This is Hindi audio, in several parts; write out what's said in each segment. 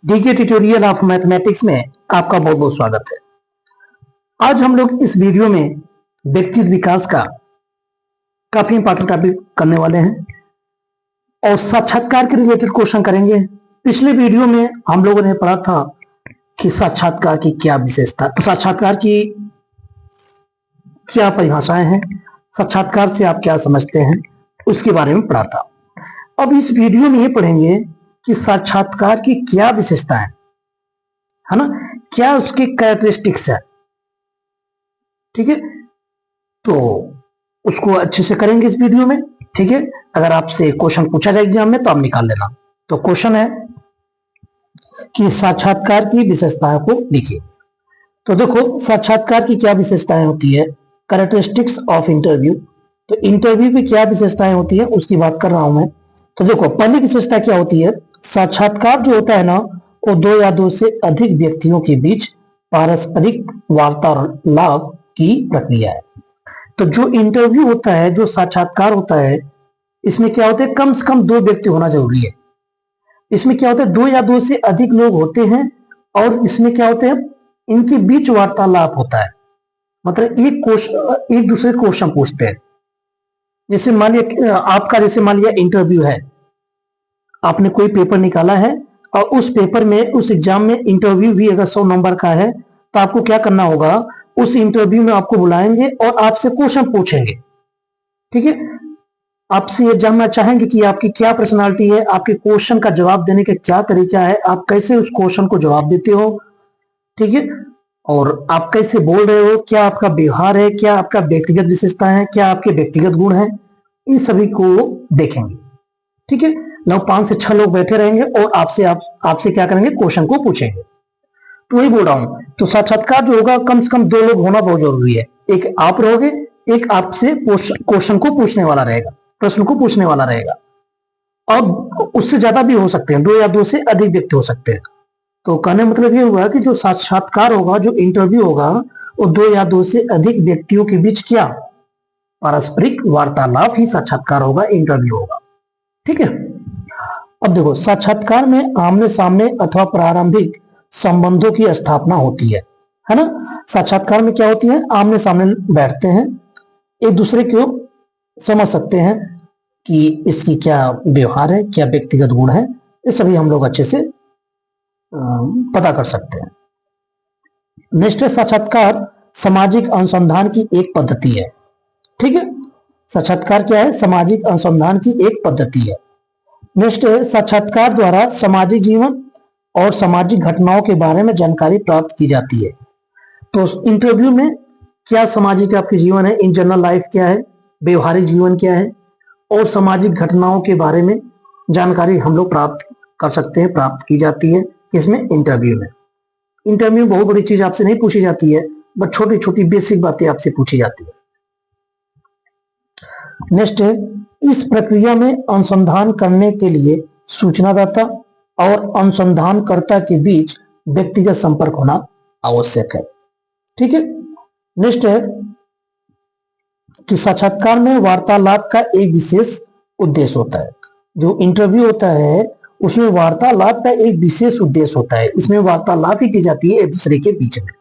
डीके ट्यूटोरियल ऑफ मैथमेटिक्स में आपका बहुत बहुत स्वागत है। आज हम लोग इस वीडियो में व्यक्तित्व विकास का काफी इंपॉर्टेंट टॉपिक करने वाले हैं और साक्षात्कार के रिलेटेड क्वेश्चन करेंगे। पिछले वीडियो में हम लोगों ने पढ़ा था कि साक्षात्कार की क्या विशेषता, साक्षात्कार की क्या परिभाषाएं हैं, साक्षात्कार से आप क्या समझते हैं, उसके बारे में पढ़ा था। अब इस वीडियो में ये पढ़ेंगे कि साक्षात्कार की क्या विशेषताएं है ना, क्या उसकी कैरेक्टरिस्टिक्स है। ठीक है, तो उसको अच्छे से करेंगे इस वीडियो में। ठीक है, अगर आपसे क्वेश्चन पूछा जाए एग्जाम में तो आप निकाल लेना। तो क्वेश्चन है कि साक्षात्कार की विशेषताओं को लिखिए। तो देखो, साक्षात्कार की क्या विशेषताएं होती है, कैरेक्टरिस्टिक्स ऑफ इंटरव्यू। तो इंटरव्यू की क्या विशेषताएं होती है उसकी बात कर रहा हूं मैं। तो देखो, पहली विशेषता क्या होती है, साक्षात्कार जो होता है ना, वो दो या दो से अधिक व्यक्तियों के बीच पारस्परिक वार्तालाप की प्रक्रिया है। तो जो इंटरव्यू होता है, जो साक्षात्कार होता है, इसमें क्या होता है, कम से कम दो व्यक्ति होना जरूरी है। इसमें क्या होता है, दो या दो से अधिक लोग होते हैं और इसमें क्या होते हैं, इनके बीच वार्तालाप होता है। मतलब एक दूसरे क्वेश्चन पूछते हैं। जैसे मान लिया आपका, जैसे मान लिया इंटरव्यू है, आपने कोई पेपर निकाला है और उस पेपर में, उस एग्जाम में इंटरव्यू भी अगर 100 नंबर का है तो आपको क्या करना होगा, उस इंटरव्यू में आपको बुलाएंगे और आपसे क्वेश्चन पूछेंगे। ठीक है, आपसे ये जानना चाहेंगे कि आपकी क्या पर्सनालिटी है, आपके क्वेश्चन का जवाब देने का क्या तरीका है, आप कैसे उस क्वेश्चन को जवाब देते हो। ठीक है, और आप कैसे बोल रहे हो, क्या आपका व्यवहार है, क्या आपका व्यक्तिगत विशेषता है, क्या आपके व्यक्तिगत गुण है, इन सभी को देखेंगे। ठीक है, लगभग 5 से 6 लोग बैठे रहेंगे और आपसे क्या करेंगे, क्वेश्चन को पूछेंगे। तो वही बोल रहा हूं, तो साक्षात्कार जो होगा, कम से कम 2 लोग होना बहुत जरूरी है। एक आप रहोगे, एक आपसे क्वेश्चन को पूछने वाला रहेगा, प्रश्न को पूछने वाला रहेगा। और उससे ज्यादा भी हो सकते हैं, 2 या 2 से अधिक व्यक्ति हो सकते हैं। तो कहने मतलब ये हुआ कि जो साक्षात्कार होगा, जो इंटरव्यू होगा, वो 2 या 2 से अधिक व्यक्तियों के बीच क्या, पारस्परिक वार्तालाप ही साक्षात्कार होगा, इंटरव्यू होगा। ठीक है, अब देखो, साक्षात्कार में आमने सामने अथवा प्रारंभिक संबंधों की स्थापना होती है ना। साक्षात्कार में क्या होती है, आमने सामने बैठते हैं, एक दूसरे को समझ सकते हैं कि इसकी क्या व्यवहार है, क्या व्यक्तिगत गुण है, ये सभी हम लोग अच्छे से पता कर सकते हैं। नेक्स्ट है, साक्षात्कार सामाजिक अनुसंधान की एक पद्धति है। ठीक है, साक्षात्कार क्या है, सामाजिक अनुसंधान की एक पद्धति है। नेक्स्ट है, साक्षात्कार द्वारा सामाजिक जीवन और सामाजिक घटनाओं के बारे में जानकारी प्राप्त की जाती है। तो इंटरव्यू में क्या सामाजिक आपके जीवन है, इन जनरल लाइफ क्या है, व्यवहारिक जीवन क्या है, और सामाजिक घटनाओं के बारे में जानकारी हम लोग प्राप्त कर सकते हैं, प्राप्त की जाती है किसमें, इंटरव्यू में। इंटरव्यू में बहुत बड़ी चीज आपसे नहीं पूछी जाती है, बट छोटी छोटी बेसिक बातें आपसे पूछी जाती है। नेक्स्ट है, इस प्रक्रिया में अनुसंधान करने के लिए सूचनादाता और अनुसंधानकर्ता के बीच व्यक्तिगत संपर्क होना आवश्यक है। ठीक है, नेक्स्ट है कि साक्षात्कार में वार्तालाप का एक विशेष उद्देश्य होता है। जो इंटरव्यू होता है उसमें वार्तालाप का एक विशेष उद्देश्य होता है, इसमें वार्तालाप ही की जाती है एक दूसरे के बीच में।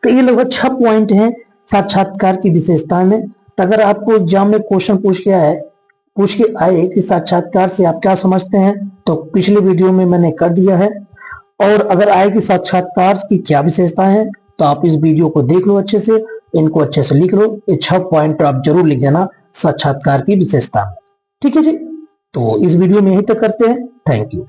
तो ये लगभग 6 पॉइंट हैं साक्षात्कार की विशेषता में। तो अगर आपको एग्जाम में क्वेश्चन पूछ के आए कि साक्षात्कार से आप क्या समझते हैं, तो पिछले वीडियो में मैंने कर दिया है। और अगर आए कि साक्षात्कार की क्या विशेषताएं हैं, तो आप इस वीडियो को देख लो अच्छे से, इनको अच्छे से लिख लो। ये 6 पॉइंट आप जरूर लिख देना साक्षात्कार की विशेषता। ठीक है जी, तो इस वीडियो में यहीं तक करते हैं। Thank you.